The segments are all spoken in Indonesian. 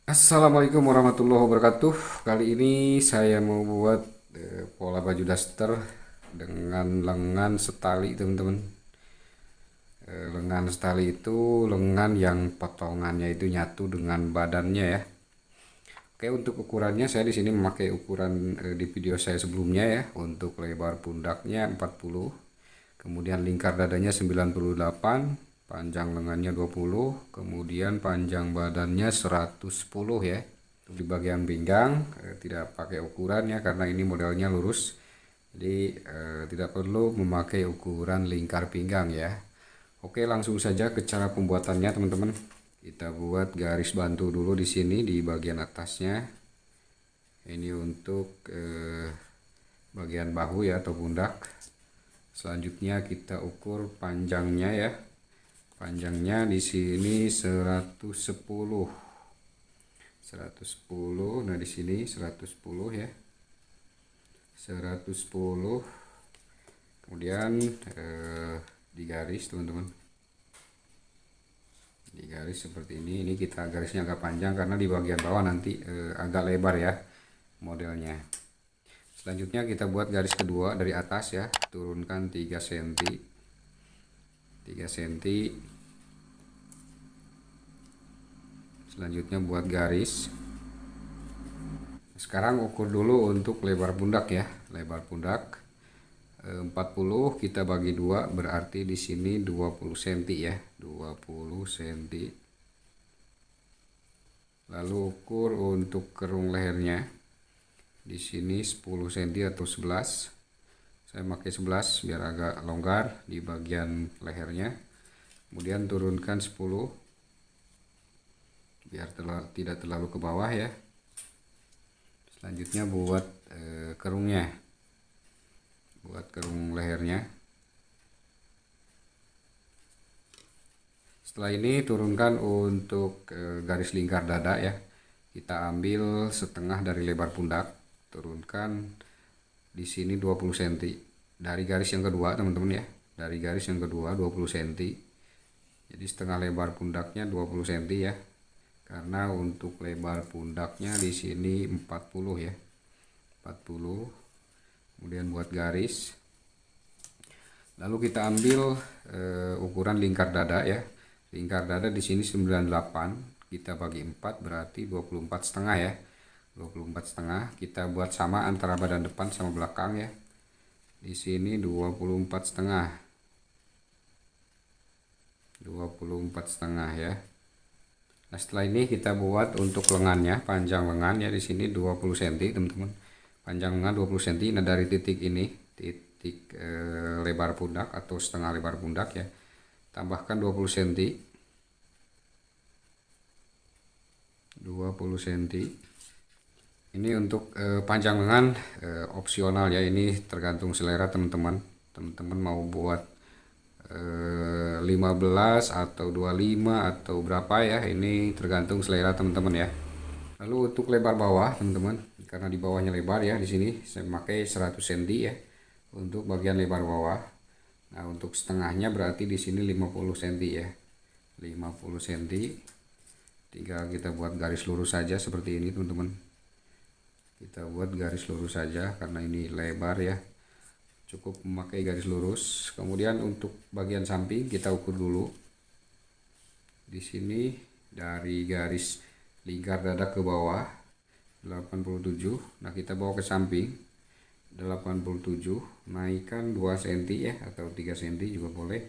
Assalamualaikum warahmatullahi wabarakatuh. Kali ini saya mau buat pola baju daster dengan lengan setali, teman-teman. Lengan setali itu lengan yang potongannya itu nyatu dengan badannya ya. Oke, untuk ukurannya saya di sini memakai ukuran di video saya sebelumnya ya. Untuk lebar pundaknya 40, kemudian lingkar dadanya 98, panjang lengannya 20, kemudian panjang badannya 110 ya. Untuk di bagian pinggang tidak pakai ukuran ya, karena ini modelnya lurus. Jadi tidak perlu memakai ukuran lingkar pinggang ya. Oke, langsung saja ke cara pembuatannya, teman-teman. Kita buat garis bantu dulu di sini di bagian atasnya. Ini untuk bagian bahu ya atau pundak. Selanjutnya kita ukur panjangnya ya. Panjangnya di sini 110. Nah di sini 110 ya. 110. Kemudian di garis, teman-teman. Di garis seperti ini kita garisnya agak panjang karena di bagian bawah nanti agak lebar ya modelnya. Selanjutnya kita buat garis kedua dari atas ya, turunkan 3 cm. 3 cm. Selanjutnya buat garis. Sekarang ukur dulu untuk lebar pundak ya. Lebar pundak 40 kita bagi 2, berarti di sini 20 cm ya. 20 cm. Lalu ukur untuk kerung lehernya. Di sini 10 cm atau 11. Saya pakai 11 biar agak longgar di bagian lehernya. Kemudian turunkan 10 biar tidak terlalu ke bawah ya. Selanjutnya buat kerungnya. Buat kerung lehernya. Setelah ini turunkan untuk garis lingkar dada ya. Kita ambil setengah dari lebar pundak, turunkan di sini 20 cm. Dari garis yang kedua, teman-teman ya. Dari garis yang kedua 20 cm. Jadi setengah lebar pundaknya 20 cm ya. Karena untuk lebar pundaknya di sini 40 ya. 40. Kemudian buat garis. Lalu kita ambil ukuran lingkar dada ya. Lingkar dada di sini 98, kita bagi 4 berarti 24 setengah ya. 24 setengah. Kita buat sama antara badan depan sama belakang ya. Di sini 24 setengah. 24 setengah ya. Nah, setelah ini kita buat untuk lengannya, panjang lengan ya di sini 20 cm, teman-teman. Panjang lengan 20 cm. Nah, dari titik ini, titik lebar pundak atau setengah lebar pundak ya. Tambahkan 20 cm. 20 cm. Ini untuk panjang lengan opsional ya, ini tergantung selera teman-teman. Teman-teman mau buat 15 atau 25 atau berapa ya, ini tergantung selera teman-teman ya. Lalu untuk lebar bawah, teman-teman, karena di bawahnya lebar ya, di sini saya memakai 100 cm ya untuk bagian lebar bawah. Nah, untuk setengahnya berarti di sini 50 cm ya. 50 cm. Tinggal kita buat garis lurus saja seperti ini, teman-teman. Kita buat garis lurus saja karena ini lebar ya. Cukup memakai garis lurus. Kemudian untuk bagian samping kita ukur dulu. Di sini dari garis lingkar dada ke bawah 87. Nah, kita bawa ke samping 87, naikkan 2 cm ya atau 3 cm juga boleh.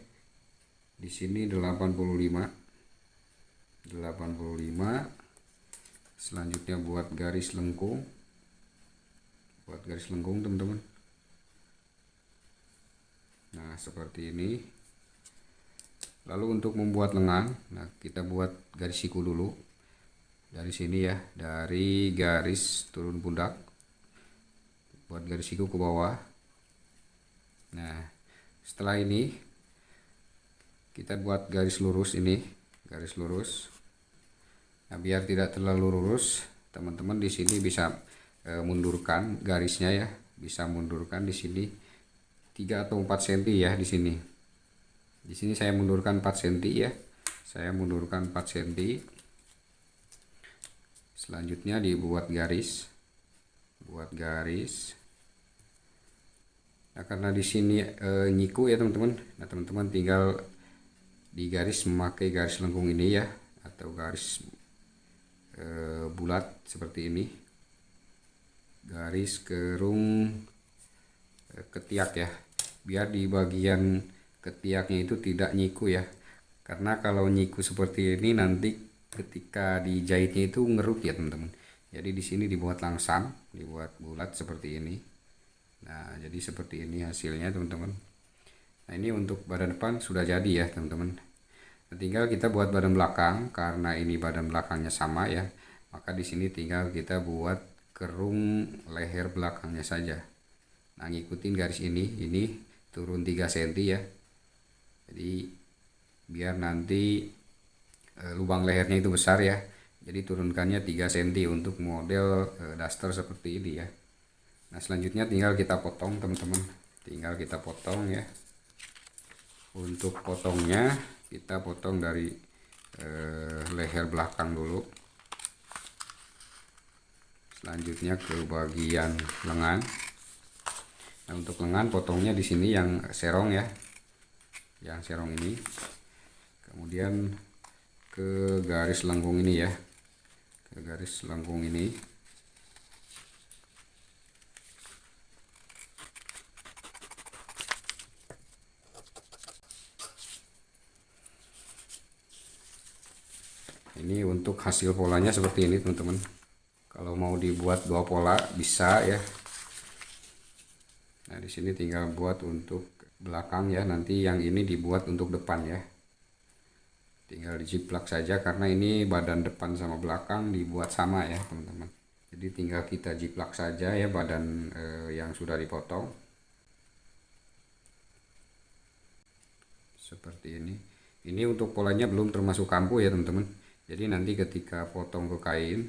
Di sini 85. Selanjutnya buat garis lengkung. Buat garis lengkung, teman-teman. Nah, seperti ini. Lalu untuk membuat lengan, nah kita buat garis siku dulu. Dari sini ya, dari garis turun pundak. Buat garis siku ke bawah. Nah, setelah ini kita buat garis lurus ini, garis lurus. Nah, biar tidak terlalu lurus, teman-teman di sini bisa mundurkan garisnya ya, bisa mundurkan di sini 3 atau 4 cm ya di sini. Di sini saya mundurkan 4 cm ya. Saya mundurkan 4 cm. Selanjutnya dibuat garis, buat garis. Nah, karena di sini nyiku ya teman-teman. Nah, teman-teman tinggal di garis memakai garis lengkung ini ya, atau garis bulat seperti ini. Garis kerung ketiak ya, biar di bagian ketiaknya itu tidak nyiku ya. Karena kalau nyiku seperti ini nanti ketika dijahitnya itu ngerut ya teman-teman. Jadi di sini dibuat langsam, dibuat bulat seperti ini. Nah, jadi seperti ini hasilnya teman-teman. Nah, ini untuk badan depan sudah jadi ya teman-teman. Nah, tinggal kita buat badan belakang, karena ini badan belakangnya sama ya. Maka di sini tinggal kita buat kerung leher belakangnya saja. Nah, ngikutin garis ini turun 3 cm ya. Jadi biar nanti lubang lehernya itu besar ya. Jadi turunkannya 3 cm untuk model daster seperti ini ya. Nah, selanjutnya tinggal kita potong teman-teman, tinggal kita potong ya. Untuk potongnya kita potong dari leher belakang dulu. Selanjutnya ke bagian lengan. Nah, untuk lengan potongnya di sini yang serong ya, yang serong ini. Kemudian ke garis lengkung ini ya, ke garis lengkung ini. Ini untuk hasil polanya seperti ini teman-teman. Kalau mau dibuat 2 pola bisa ya. Nah, di sini tinggal buat untuk belakang ya, nanti yang ini dibuat untuk depan ya. Tinggal dijiplak saja karena ini badan depan sama belakang dibuat sama ya teman-teman. Jadi tinggal kita jiplak saja ya badan yang sudah dipotong. Seperti ini. Ini untuk polanya belum termasuk kampu ya teman-teman. Jadi nanti ketika potong ke kain,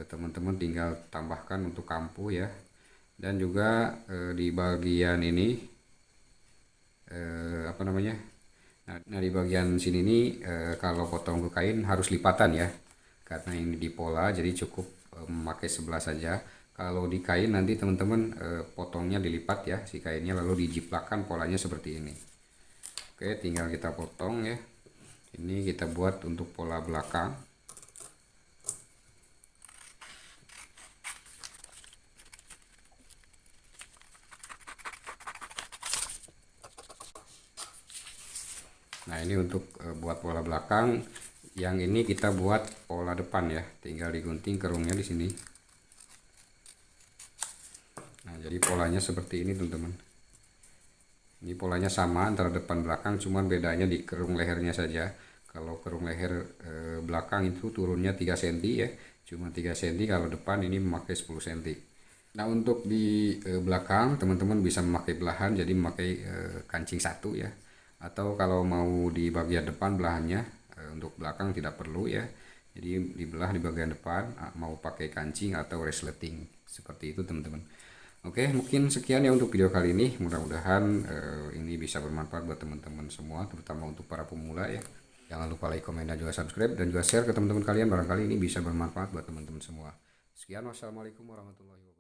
teman-teman tinggal tambahkan untuk kampu ya. Dan juga di bagian ini apa namanya? Nah, di bagian sini nih kalau potong ke kain harus lipatan ya. Karena ini di pola jadi cukup memakai sebelah saja. Kalau di kain nanti teman-teman potongnya dilipat ya si kainnya, lalu dijiplakkan polanya seperti ini. Oke, tinggal kita potong ya. Ini kita buat untuk pola belakang. Nah, ini untuk buat pola belakang. Yang ini kita buat pola depan ya. Tinggal digunting kerungnya di sini. Nah, jadi polanya seperti ini teman-teman. Ini polanya sama antara depan belakang, cuman bedanya di kerung lehernya saja. Kalau kerung leher belakang itu turunnya 3 cm ya, cuma 3 cm. Kalau depan ini memakai 10 cm. Nah, untuk di belakang teman-teman bisa memakai belahan, jadi memakai kancing 1 ya. Atau kalau mau di bagian depan belahannya, untuk belakang tidak perlu ya. Jadi dibelah di bagian depan, mau pakai kancing atau resleting. Seperti itu teman-teman. Oke, mungkin sekian ya untuk video kali ini. Mudah-mudahan ini bisa bermanfaat buat teman-teman semua, terutama untuk para pemula ya. Jangan lupa like, komen, dan juga subscribe, dan juga share ke teman-teman kalian. Barangkali ini bisa bermanfaat buat teman-teman semua. Sekian, wassalamualaikum warahmatullahi wabarakatuh.